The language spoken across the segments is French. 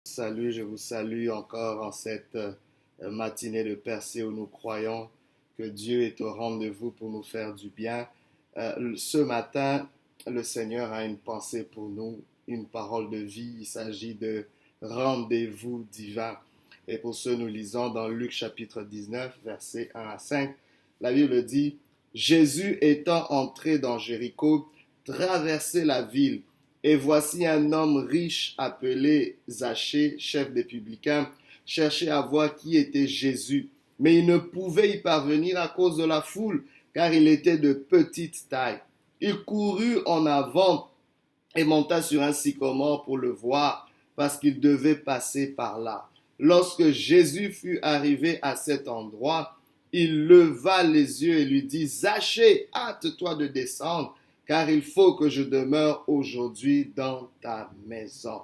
Salut, je vous salue encore en cette matinée de percée où nous croyons que Dieu est au rendez-vous pour nous faire du bien. Ce matin, le Seigneur a une pensée pour nous, une parole de vie. Il s'agit de rendez-vous divin. Et pour ce, nous lisons dans Luc chapitre 19, versets 1 à 5. La Bible dit, Jésus étant entré dans Jéricho, traversait la ville. Et voici un homme riche appelé Zachée, chef des publicains, cherchait à voir qui était Jésus. Mais il ne pouvait y parvenir à cause de la foule, car il était de petite taille. Il courut en avant et monta sur un sycomore pour le voir, parce qu'il devait passer par là. Lorsque Jésus fut arrivé à cet endroit, il leva les yeux et lui dit, Zachée, hâte-toi de descendre, car il faut que je demeure aujourd'hui dans ta maison.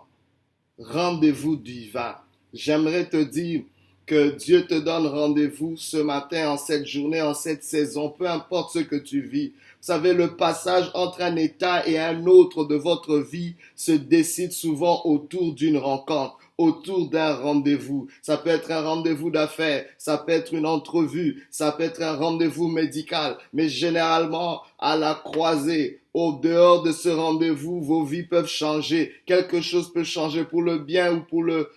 Rendez-vous divin. J'aimerais te dire que Dieu te donne rendez-vous ce matin, en cette journée, en cette saison, peu importe ce que tu vis. Vous savez, le passage entre un état et un autre de votre vie se décide souvent autour d'une rencontre, autour d'un rendez-vous. Ça peut être un rendez-vous d'affaires, ça peut être une entrevue, ça peut être un rendez-vous médical, mais généralement, à la croisée, au dehors de ce rendez-vous, vos vies peuvent changer. Quelque chose peut changer pour le bien ou pour le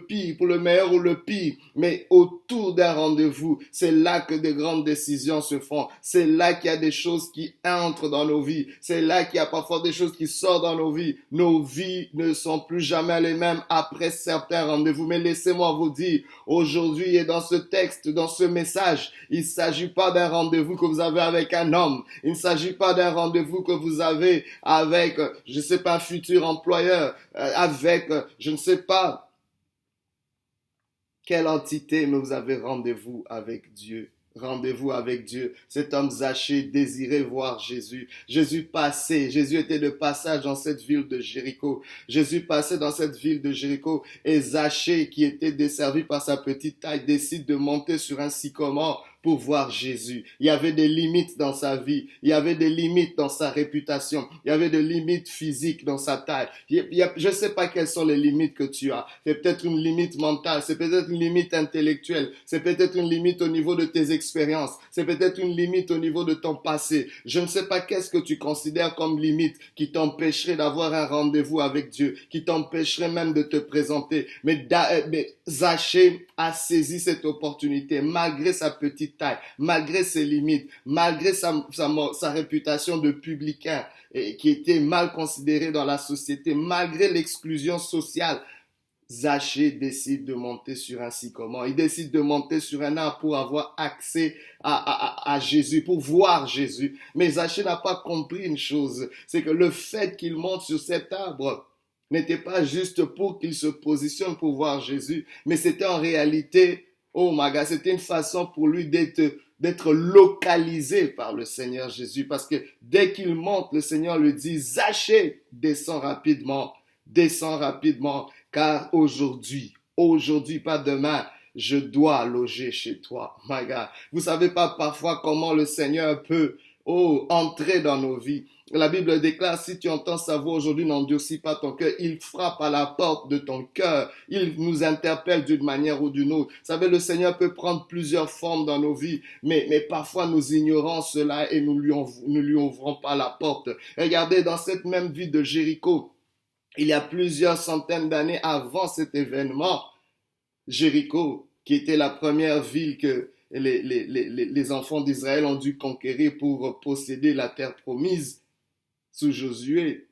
pire, pour le meilleur ou le pire. Mais autour d'un rendez-vous, c'est là que des grandes décisions se font. C'est là qu'il y a des choses qui entrent dans nos vies. C'est là qu'il y a parfois des choses qui sortent dans nos vies. Nos vies ne sont plus jamais les mêmes après certains rendez-vous. Mais laissez-moi vous dire, aujourd'hui et dans ce texte, dans ce message, il ne s'agit pas d'un rendez-vous que vous avez avec un homme. Il ne s'agit pas d'un rendez-vous que vous avez avec, je ne sais pas, un futur employeur, avec, je ne sais pas quelle entité, mais vous avez rendez-vous avec Dieu. Rendez-vous avec Dieu. Cet homme Zachée désirait voir Jésus. Jésus passait. Jésus était de passage dans cette ville de Jéricho. Jésus passait dans cette ville de Jéricho et Zachée, qui était desservi par sa petite taille, décide de monter sur un sycomore pour voir Jésus. Il y avait des limites dans sa vie. Il y avait des limites dans sa réputation. Il y avait des limites physiques dans sa taille. Je ne sais pas quelles sont les limites que tu as. C'est peut-être une limite mentale. C'est peut-être une limite intellectuelle. C'est peut-être une limite au niveau de tes expériences. C'est peut-être une limite au niveau de ton passé. Je ne sais pas qu'est-ce que tu considères comme limite qui t'empêcherait d'avoir un rendez-vous avec Dieu, qui t'empêcherait même de te présenter. Mais Zachée a saisi cette opportunité malgré sa petite taille, malgré ses limites, malgré sa réputation de publicain qui était mal considéré dans la société, malgré l'exclusion sociale. Zachée décide de monter sur un sycomore. Il décide de monter sur un arbre pour avoir accès à Jésus, pour voir Jésus. Mais Zachée n'a pas compris une chose, c'est que le fait qu'il monte sur cet arbre n'était pas juste pour qu'il se positionne pour voir Jésus, mais c'était en réalité, oh my God, c'était une façon pour lui d'être localisé par le Seigneur Jésus, parce que dès qu'il monte, le Seigneur lui dit, Zachée, descends rapidement, car aujourd'hui, pas demain, je dois loger chez toi. My God. Vous savez pas parfois comment le Seigneur peut, entrer dans nos vies. La Bible déclare, si tu entends sa voix aujourd'hui, n'endurcis pas ton cœur. Il frappe à la porte de ton cœur. Il nous interpelle d'une manière ou d'une autre. Vous savez, le Seigneur peut prendre plusieurs formes dans nos vies, mais parfois nous ignorons cela et nous lui ouvrons pas la porte. Regardez, dans cette même ville de Jéricho, il y a plusieurs centaines d'années avant cet événement, Jéricho, qui était la première ville que les enfants d'Israël ont dû conquérir pour posséder la terre promise sous Josué.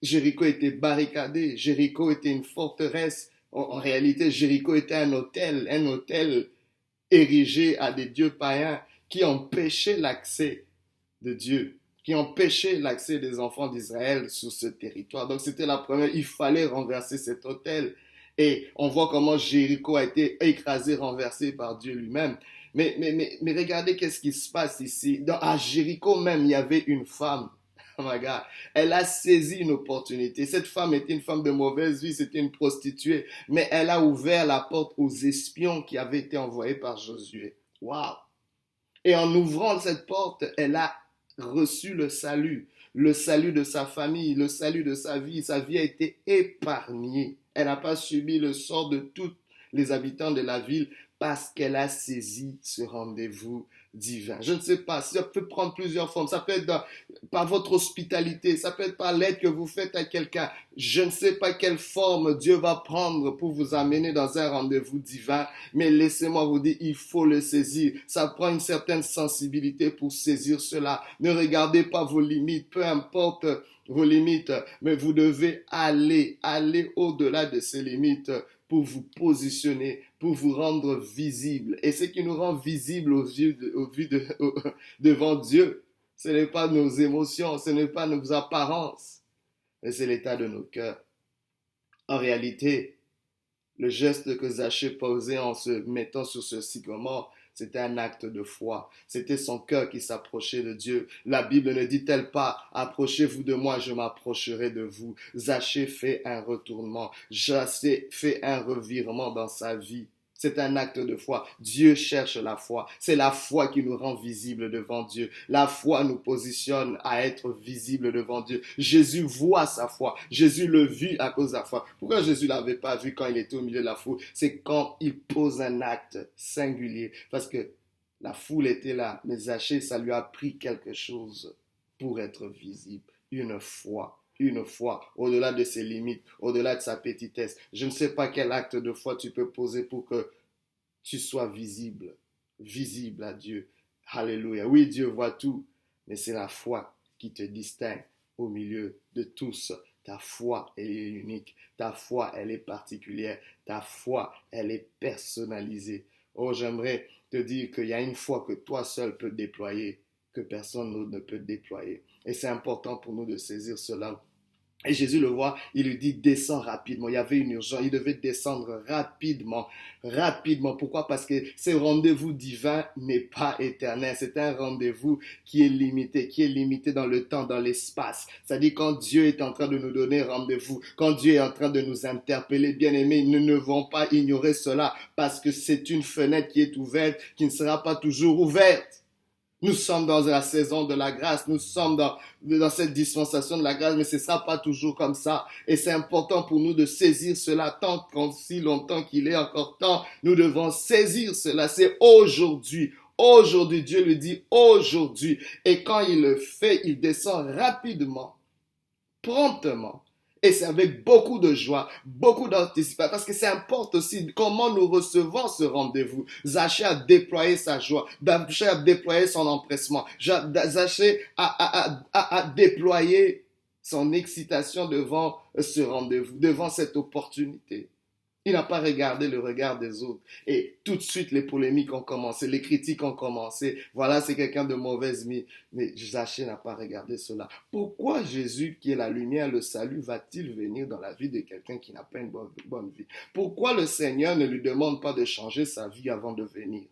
Jéricho était barricadé, Jéricho était une forteresse. En réalité, Jéricho était un hôtel érigé à des dieux païens qui empêchait l'accès de Dieu, qui empêchait l'accès des enfants d'Israël sur ce territoire. Donc c'était la première, il fallait renverser cet hôtel. Et on voit comment Jéricho a été écrasé, renversé par Dieu lui-même. Mais regardez qu'est-ce qui se passe ici. À Jéricho même, il y avait une femme. Oh my God. Elle a saisi une opportunité. Cette femme était une femme de mauvaise vie, c'était une prostituée. Mais elle a ouvert la porte aux espions qui avaient été envoyés par Josué. Waouh! Et en ouvrant cette porte, elle a reçu le salut de sa famille, le salut de sa vie. Sa vie a été épargnée. Elle n'a pas subi le sort de tous les habitants de la ville parce qu'elle a saisi ce rendez-vous divin. Je ne sais pas, ça peut prendre plusieurs formes. Ça peut être par votre hospitalité, ça peut être par l'aide que vous faites à quelqu'un. Je ne sais pas quelle forme Dieu va prendre pour vous amener dans un rendez-vous divin, mais laissez-moi vous dire, il faut le saisir. Ça prend une certaine sensibilité pour saisir cela. Ne regardez pas vos limites, peu importe vos limites, mais vous devez aller au-delà de ces limites pour vous positionner, pour vous rendre visible. Et ce qui nous rend visible devant Dieu, ce n'est pas nos émotions, ce n'est pas nos apparences, mais c'est l'état de nos cœurs. En réalité, le geste que Zachée posait en se mettant sur ce sycomore, c'était un acte de foi. C'était son cœur qui s'approchait de Dieu. La Bible ne dit-elle pas, approchez-vous de moi, je m'approcherai de vous. Zachée fait un retournement. Zachée fait un revirement dans sa vie. C'est un acte de foi. Dieu cherche la foi. C'est la foi qui nous rend visibles devant Dieu. La foi nous positionne à être visibles devant Dieu. Jésus voit sa foi. Jésus le vit à cause de la foi. Pourquoi Jésus ne l'avait pas vu quand il était au milieu de la foule? C'est quand il pose un acte singulier. Parce que la foule était là, mais Zachée, ça lui a pris quelque chose pour être visible. Une foi, au-delà de ses limites, au-delà de sa petitesse. Je ne sais pas quel acte de foi tu peux poser pour que tu sois visible à Dieu. Alléluia. Oui, Dieu voit tout, mais c'est la foi qui te distingue au milieu de tous. Ta foi, elle est unique. Ta foi, elle est particulière. Ta foi, elle est personnalisée. Oh, j'aimerais te dire qu'il y a une foi que toi seul peux déployer, que personne d'autre ne peut déployer. Et c'est important pour nous de saisir cela. Et Jésus le voit, il lui dit, descends rapidement. Il y avait une urgence, il devait descendre rapidement. Pourquoi? Parce que ce rendez-vous divin n'est pas éternel. C'est un rendez-vous qui est limité dans le temps, dans l'espace. C'est-à-dire quand Dieu est en train de nous donner rendez-vous, quand Dieu est en train de nous interpeller, bien aimés, nous ne devons pas ignorer cela parce que c'est une fenêtre qui est ouverte, qui ne sera pas toujours ouverte. Nous sommes dans la saison de la grâce, nous sommes dans cette dispensation de la grâce, mais ce ne sera pas toujours comme ça. Et c'est important pour nous de saisir cela tant qu'aussi longtemps qu'il est encore temps. Nous devons saisir cela. C'est aujourd'hui. Aujourd'hui, Dieu le dit aujourd'hui. Et quand il le fait, il descend rapidement, promptement. Et c'est avec beaucoup de joie, beaucoup d'anticipation, parce que ça importe aussi comment nous recevons ce rendez-vous. Zachée a déployé sa joie, Zachée a déployé son empressement, Zachée a déployé son excitation devant ce rendez-vous, devant cette opportunité. Il n'a pas regardé le regard des autres. Et tout de suite, les polémiques ont commencé, les critiques ont commencé. Voilà, c'est quelqu'un de mauvaise mine. Mais Zachée n'a pas regardé cela. Pourquoi Jésus, qui est la lumière, le salut, va-t-il venir dans la vie de quelqu'un qui n'a pas une bonne vie? Pourquoi le Seigneur ne lui demande pas de changer sa vie avant de venir?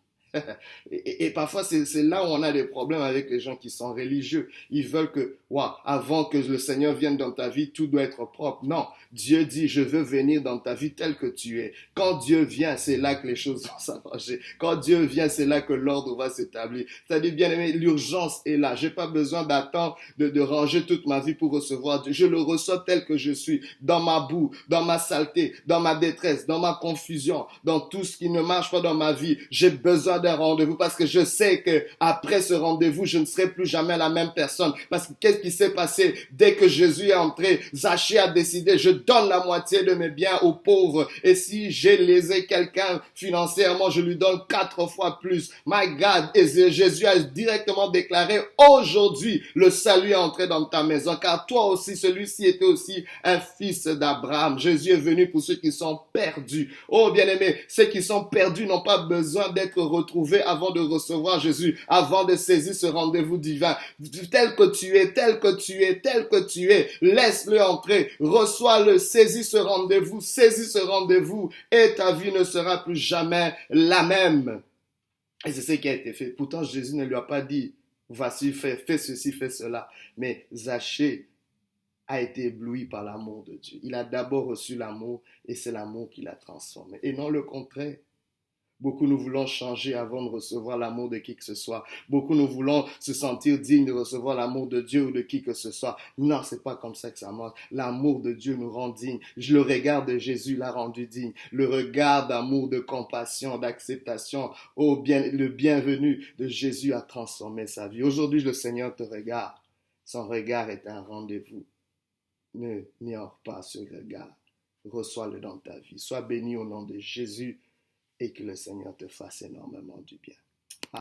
Et parfois, c'est là où on a des problèmes avec les gens qui sont religieux. Ils veulent que, avant que le Seigneur vienne dans ta vie, tout doit être propre. Non, Dieu dit, je veux venir dans ta vie tel que tu es. Quand Dieu vient, c'est là que les choses vont s'arranger. Quand Dieu vient, c'est là que l'ordre va s'établir. C'est-à-dire, bien aimé, l'urgence est là. J'ai pas besoin d'attendre, de ranger toute ma vie pour recevoir Dieu. Je le reçois tel que je suis, dans ma boue, dans ma saleté, dans ma détresse, dans ma confusion, dans tout ce qui ne marche pas dans ma vie. J'ai besoin d'un rendez-vous parce que je sais que après ce rendez-vous, je ne serai plus jamais la même personne. Parce que qu'est-ce qui s'est passé? Dès que Jésus est entré, Zachée a décidé, je donne la moitié de mes biens aux pauvres. Et si j'ai lésé quelqu'un financièrement, je lui donne 4 fois plus. My God! Et Jésus a directement déclaré, aujourd'hui, le salut est entré dans ta maison. Car toi aussi, celui-ci était aussi un fils d'Abraham. Jésus est venu pour ceux qui sont perdus. Oh, bien-aimés, ceux qui sont perdus n'ont pas besoin d'être retrouvés avant de recevoir Jésus, avant de saisir ce rendez-vous divin. Tel que tu es, tel que tu es, tel que tu es, laisse-le entrer, reçois-le, saisis ce rendez-vous et ta vie ne sera plus jamais la même. Et c'est ce qui a été fait. Pourtant, Jésus ne lui a pas dit, voici, fais ceci, fais cela. Mais Zachée a été ébloui par l'amour de Dieu. Il a d'abord reçu l'amour et c'est l'amour qui l'a transformé. Et non le contraire. Beaucoup nous voulons changer avant de recevoir l'amour de qui que ce soit. Beaucoup nous voulons se sentir dignes de recevoir l'amour de Dieu ou de qui que ce soit. Non, c'est pas comme ça que ça marche. L'amour de Dieu nous rend dignes. Le regard de Jésus l'a rendu digne. Le regard d'amour, de compassion, d'acceptation, le bienvenu de Jésus a transformé sa vie. Aujourd'hui, le Seigneur te regarde. Son regard est un rendez-vous. Ne n'ignore pas ce regard. Reçois-le dans ta vie. Sois béni au nom de Jésus et que le Seigneur te fasse énormément du bien.